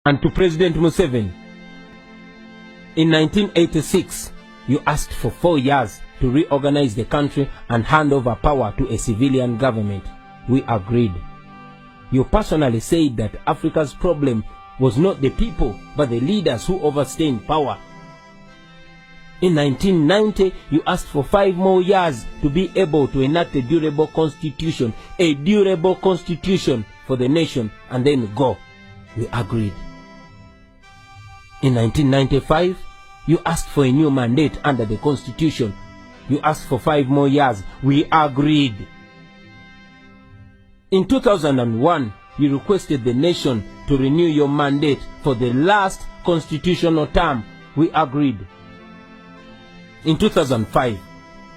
And to President Museveni, in 1986, you asked for 4 years to reorganize the country and hand over power to a civilian government. We agreed. You personally said that Africa's problem was not the people, but the leaders who overstay in power. In 1990, you asked for 5 more years to be able to enact a durable constitution for the nation, and then go. We agreed. In 1995, you asked for a new mandate under the constitution. You asked for 5 more years. We agreed. In 2001, you requested the nation to renew your mandate for the last constitutional term. We agreed. In 2005,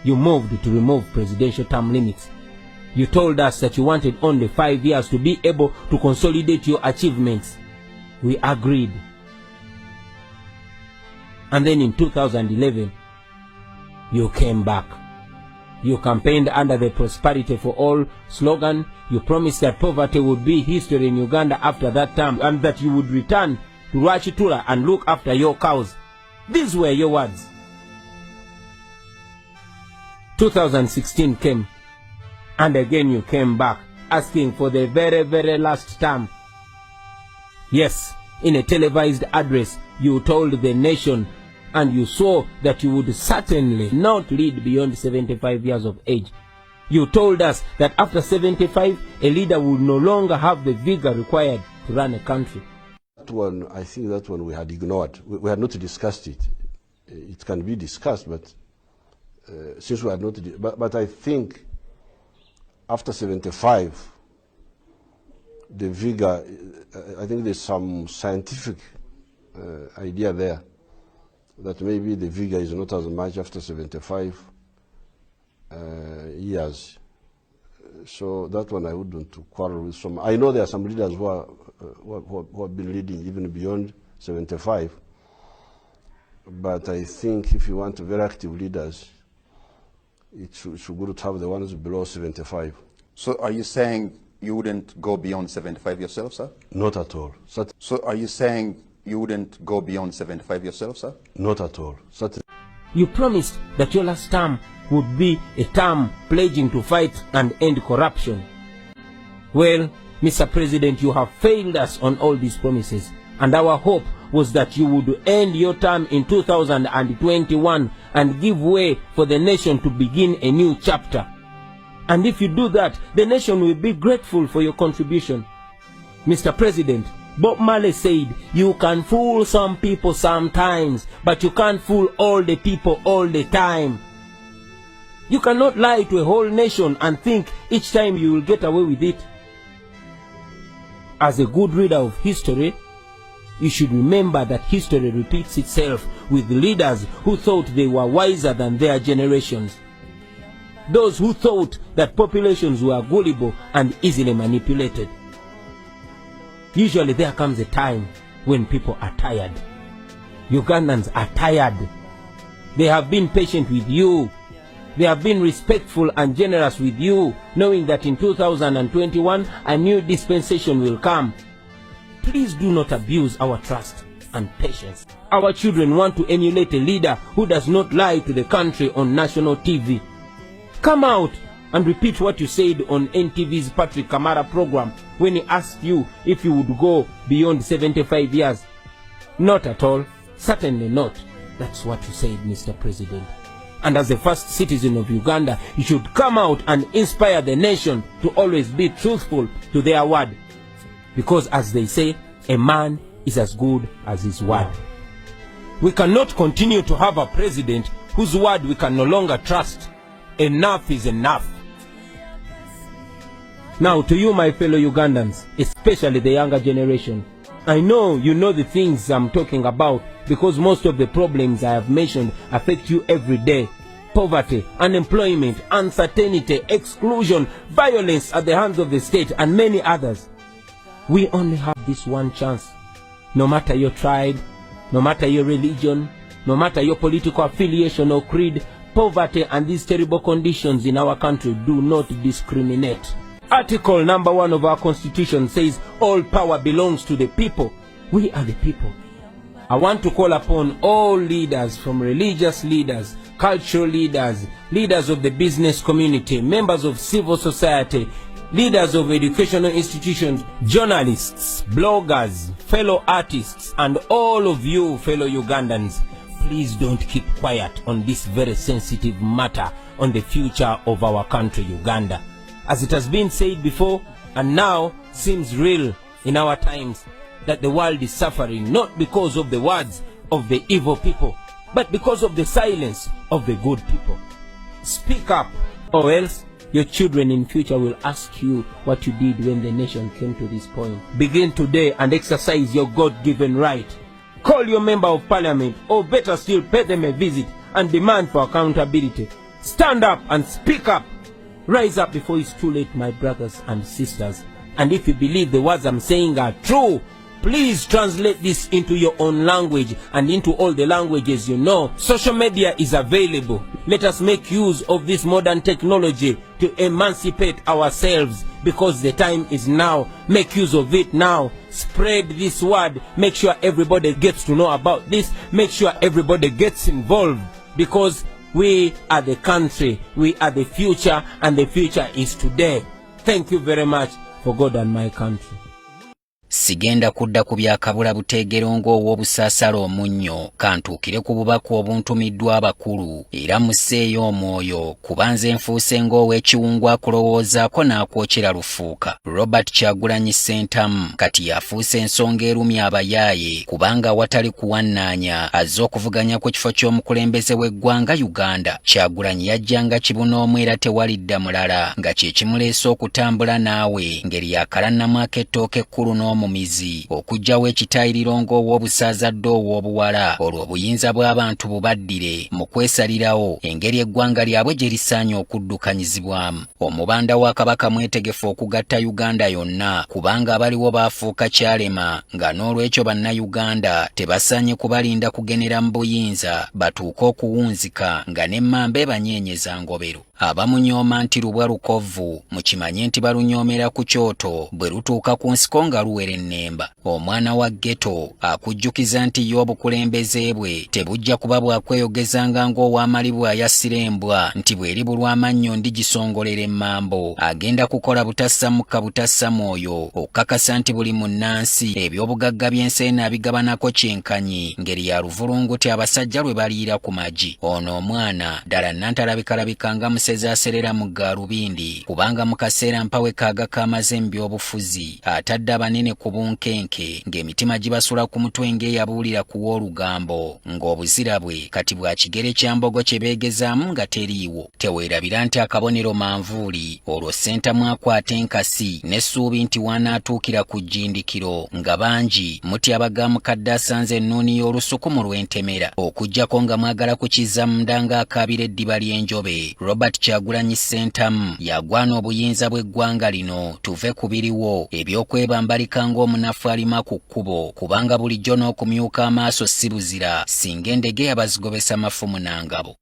you moved to remove presidential term limits. You told us that you wanted only 5 years to be able to consolidate your achievements. We agreed. And then in 2011, you came back. You campaigned under the Prosperity for All slogan. You promised that poverty would be history in Uganda after that term, and that you would return to Rwachitura and look after your cows. These were your words. 2016 came, and again you came back, asking for the very, very last term. Yes, in a televised address, you told the nation, and you saw that you would certainly not lead beyond 75 years of age. You told us that after 75, a leader would no longer have the vigor required to run a country. That one, I think that one we had ignored. We had not discussed it. It can be discussed, but since we had not, but I think after 75, the vigor, I think there's some scientific idea there that maybe the vigor is not as much after 75 years. So that one I wouldn't quarrel with some. I know there are some leaders who have been leading even beyond 75. But I think if you want very active leaders, it's good to have the ones below 75. So are you saying you wouldn't go beyond 75 yourself, sir? Not at all. So are you saying you wouldn't go beyond 75 yourself, sir? Not at all. You promised that your last term would be a term pledging to fight and end corruption. Well, Mr. President, you have failed us on all these promises, and our hope was that you would end your term in 2021 and give way for the nation to begin a new chapter. And if you do that, the nation will be grateful for your contribution. Mr. President, Bob Marley said, you can fool some people sometimes, but you can't fool all the people all the time. You cannot lie to a whole nation and think each time you will get away with it. As a good reader of history, you should remember that history repeats itself with leaders who thought they were wiser than their generations. Those who thought that populations were gullible and easily manipulated. Usually there comes a time when people are tired. Ugandans are tired. They have been patient with you. They have been respectful and generous with you, knowing that in 2021 a new dispensation will come. Please do not abuse our trust and patience. Our children want to emulate a leader who does not lie to the country on national TV. Come out and repeat what you said on NTV's Patrick Kamara program when he asked you if you would go beyond 75 years. Not at all. Certainly not. That's what you said, Mr. President. And as the first citizen of Uganda, you should come out and inspire the nation to always be truthful to their word. Because as they say, a man is as good as his word. We cannot continue to have a president whose word we can no longer trust. Enough is enough. Now to you, my fellow Ugandans, especially the younger generation, I know you know the things I'm talking about because most of the problems I have mentioned affect you every day. Poverty, unemployment, uncertainty, exclusion, violence at the hands of the state, and many others. We only have this one chance. No matter your tribe, no matter your religion, no matter your political affiliation or creed, poverty and these terrible conditions in our country do not discriminate. Article number 1 of our Constitution says all power belongs to the people. We are the people. I want to call upon all leaders, from religious leaders, cultural leaders, leaders of the business community, members of civil society, leaders of educational institutions, journalists, bloggers, fellow artists, and all of you fellow Ugandans. Please don't keep quiet on this very sensitive matter on the future of our country, Uganda. As it has been said before, and now seems real in our times, that the world is suffering not because of the words of the evil people, but because of the silence of the good people. Speak up, or else your children in future will ask you what you did when the nation came to this point. Begin today and exercise your God-given right. Call your member of parliament, or better still, pay them a visit and demand for accountability. Stand up and speak up. Rise up before it's too late, my brothers and sisters. And if you believe the words I'm saying are true, please translate this into your own language and into all the languages you know. Social media is available. Let us make use of this modern technology to emancipate ourselves, because the time is now. Make use of it now. Spread this word. Make sure everybody gets to know about this. Make sure everybody gets involved, because we are the country, we are the future, and the future is today. Thank you very much for God and my country. Sigenda kudda ku byakabula buteegero ng'ow'obusaasala omunnyo, kantuukire ku bubaka obuntumiddwa abakulu, era musseeyo omwoyo kuba nze nfuuse ng'ow'ekiwungu akulowoozaako n'akwokera lufuuka. Robert Kyagulanyi Ssentamu kati yafuuse ensonga erumya abayaaye, kubanga watali kuwannaanya azze okuvuganya ku kifo ky'omukulembeze w'eggwanga Uganda. Kyagulanyi yajjanga kibunoomu era tewalidda mulala, nga kye kimuleese okutambula naawe ngeri yakalannamu ak'ettooke ekkulu mumizi okujjawo ekitayiriro ng'ow'obusaaza ow'obuwala olwo obuyinza bw'abantu bubaddire mu kwesalirawo engeri eggwanga lyabwe gye lisaanye okuddukanyizibwamu. Omubanda wa Kabaka mwetegefu okugatta Uganda yonna, kubanga abaliwo baafuuka kyalema, nga n'olwekyo bannayuganda tebasaanye kubalinda kugenera mu buyinza batuuke okuwunzika nga n'emmamba ebanyeenyeza ngobero. Abamunyooma nti lubwa lukovvu, mukimanye nti balunyoomera ku kyoto bwe lutuuka ku nsiko nga luwera ennemba. Omwana wa ghetto akujjukiza nti y'obukulembeze bwe tebujja kuba bwakweyogezanga ng'ow'amali bw'ayassira embwa nti bw'eribulwa amannyo ndigisongolera emmambo. Agenda kukola butassa mukka butassa mwoyo okukakasa nti buli munnansi eby'obugagga by'ensi abigabanako kyenkanyi, ngeri ya luvulunguti abasajja lwe baliira ku magi. Ono omwana ddala nantalabika nga musezi aserera mu gaalubindi, kubanga mu kaseera mpawe kaaga k'amaze mu by'obufuzi atadde abanene ku bunkenke, ng'emitima gibasula ku mutwe ng'eyabuulira ku w'olugambo, ng'obuzira bwe kati bwa kigere kya mbogo kye beegezaamu nga teriiwo. Teweerabira nti akabonero manvuuli, olwo Ssentamu akwata enkasi n'essuubi nti wanaatuukira ku jjindikiro, nga bangi mutya bagamukadde asanze ennuuni y'olusuku mu lw'entemera, okuggyako nga mwagala kukiza munda ng'akaabira eddiba ly'enjobe. Robert Kyagulanyi Ssentamu yagwana obuyinza bw'eggwanga lino tuve ku biriwo eby'okwebambalika ng'omunafu alima ku kkubo, kubanga bulijjo n'okumyuka amaaso si buzira singa endege yabazigobesa mafumu na ngabo.